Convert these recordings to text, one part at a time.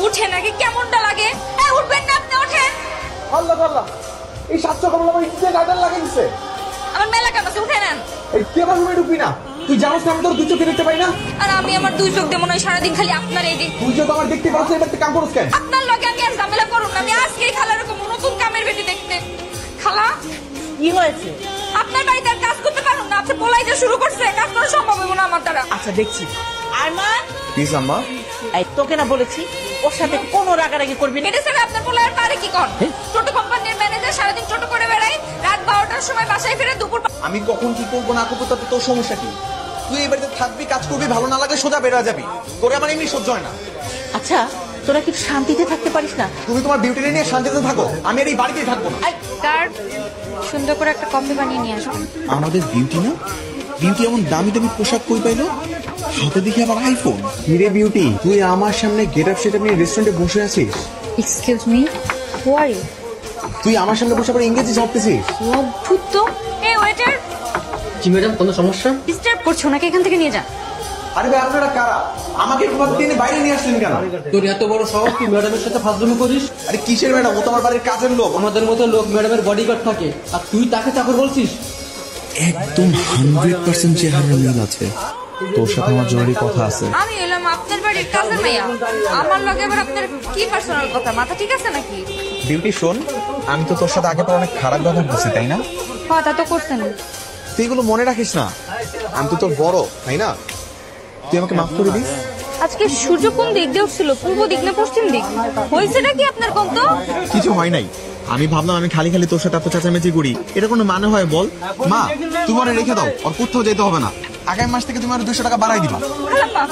উঠে নাকি কেমনটা লাগে? উঠবেন না আপনি, ওঠেন। আল্লাহ আল্লাহ, এই 700 কমল আমার ইচ্ছে গার্ডেন লাগিয়েছে। আমার মেলা কাছে উঠে নেন। এই তুই আমার রুমে ঢুকবি না, তুই জানোস না আমি তোর দুই চোখে দেখতে পাই না। আর আমি আমার দুই চোখ দিয়ে মনে হয় সারাদিন খালি আপনার এই দিক। তুই যদি আমার দেখতে পারছ এবার কাম করছ কেন? আপনার লগে আমি আর ঝামেলা করুন না। আমি আজকেই খালার এরকম নতুন কামের বেটি দেখতে। খালা কি হয়েছে? আপনার বাড়িতে আর কাজ করতে পারুন না। আপনি বলাই যে শুরু করছে, কাজ করা সম্ভব হবে না আমার দ্বারা। আচ্ছা দেখছি। আরমান, প্লিজ আম্মা। এই তোকে না বলেছি ওর সাথে কোনো রাগারাগি করবি না। এটা স্যার আপনার বলে আর পারে কি কর? টোটো কোম্পানির ম্যানেজার সারাদিন টোটো করে বেড়ায়, রাত 12টার সময় বাসায় ফিরে দুপুর। আমি কখন কি করবো না করবো তাতে তোর সমস্যা কি? তুই এই বাড়িতে থাকবি, কাজ করবি, ভালো না লাগলে সোজা বেরোয়া যাবি। তোরে আমার এমনি সহ্য হয় না। আচ্ছা তোরা কি শান্তিতে থাকতে পারিস না? তুমি তোমার বিউটি নিয়ে শান্তিতে থাকো, আমি আর এই বাড়িতেই থাকবো না। তার সুন্দর করে একটা কফি বানিয়ে নিয়ে আসবেন। আমাদের বিউটি না, বিউটি এমন দামি দামি পোশাক কই পাইলো, হাতে দেখি আবার আইফোন। কিরে বিউটি, তুই আমার সামনে গেট আপ সেট আপ নিয়ে রেস্টুরেন্টে বসে আছিস? Excuse me, who are you? তুই আমার সামনে বসে আবার ইংরেজি ঝাপতেছিস? অদ্ভুত তো। এই ওয়েটার। জি ম্যাডাম, কোনো সমস্যা? ডিস্টার্ব করছো নাকি? এখান থেকে নিয়ে যা। আরে ভাই আপনারা কারা? আমাকে এভাবে টেনে বাইরে নিয়ে আসলেন কেন? তোর এত বড় সাহস, তুই ম্যাডামের সাথে ফাজলামি করিস? আরে কিসের ম্যাডাম? ও তো আমার বাড়ির কাজের লোক। আমাদের মতো লোক ম্যাডামের বডিগার্ড থাকে, আর তুই তাকে চাকর বলছিস? একদম 100% চেহারা মিল আছে। তোর সাথে আমার জরুরি কথা আছে। আমি এলাম আপনার বাড়ির কাজের মেয়া। আমার লগে আবার আপনার কি পার্সোনাল কথা? মাথা ঠিক আছে নাকি? বিউটি শোন, আমি তো তোর সাথে আগে পর অনেক খারাপ ব্যবহার করছি, তাই না? হ্যাঁ, তা তো করছেন। তুই এগুলো মনে রাখিস না। আমি তো তোর বড়, তাই না? তুই আমাকে মাফ করে দিস। আজকে সূর্য কোন দিক দিয়ে উঠছিল? পূর্ব দিক না পশ্চিম দিক? হয়েছেটা কি আপনার কোন? তো কিছু হয় নাই। আমি ভাবলাম আমি খালি খালি তোর সাথে এত চেঁচামেচি করি, এটা কোনো মানে হয় বল? মা, তুমি ওরে রেখে দাও, ওর কোথাও যেতে হবে না। আগামী মাস থেকে তুমি আর 200 টাকা বাড়াই দিবা। খালাম্মা,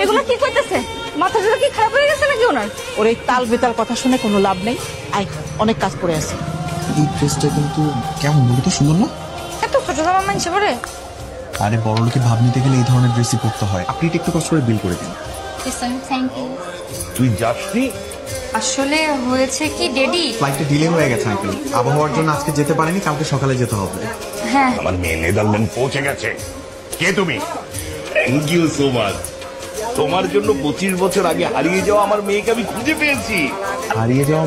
এগুলো কি কইতেছে? মাথাটা কি খারাপ হয়ে গেছে নাকি ওনার? ওর এই তাল বেতাল কথা শুনে কোনো লাভ নেই। আয়, অনেক কাজ পড়ে আছে। এই ড্রেসটা কিন্তু কেমন, বলি তো সুন্দর না? এত ছোট জামা মানছে পরে? আরে বড় লোকে ভাব নিতে গেলে এই ধরনের ড্রেসই পরতে হয়। আপনি একটু কষ্ট করে বিল করে দিন। Thank you. তুই যাসনি? আসলে হয়েছে কি ডেডি, ফ্লাইটটা ডিলে হয়ে গেছে আঙ্কেল। আবহাওয়ার জন্য আজকে যেতে পারেনি, কালকে সকালে যেতে হবে। হ্যাঁ আমার মেয়ে নেদারল্যান্ড পৌঁছে গেছে। কে তুমি? Thank you so much. তোমার জন্য 25 বছর আগে হারিয়ে যাওয়া আমার মেয়েকে আমি খুঁজে পেয়েছি। হারিয়ে যাওয়া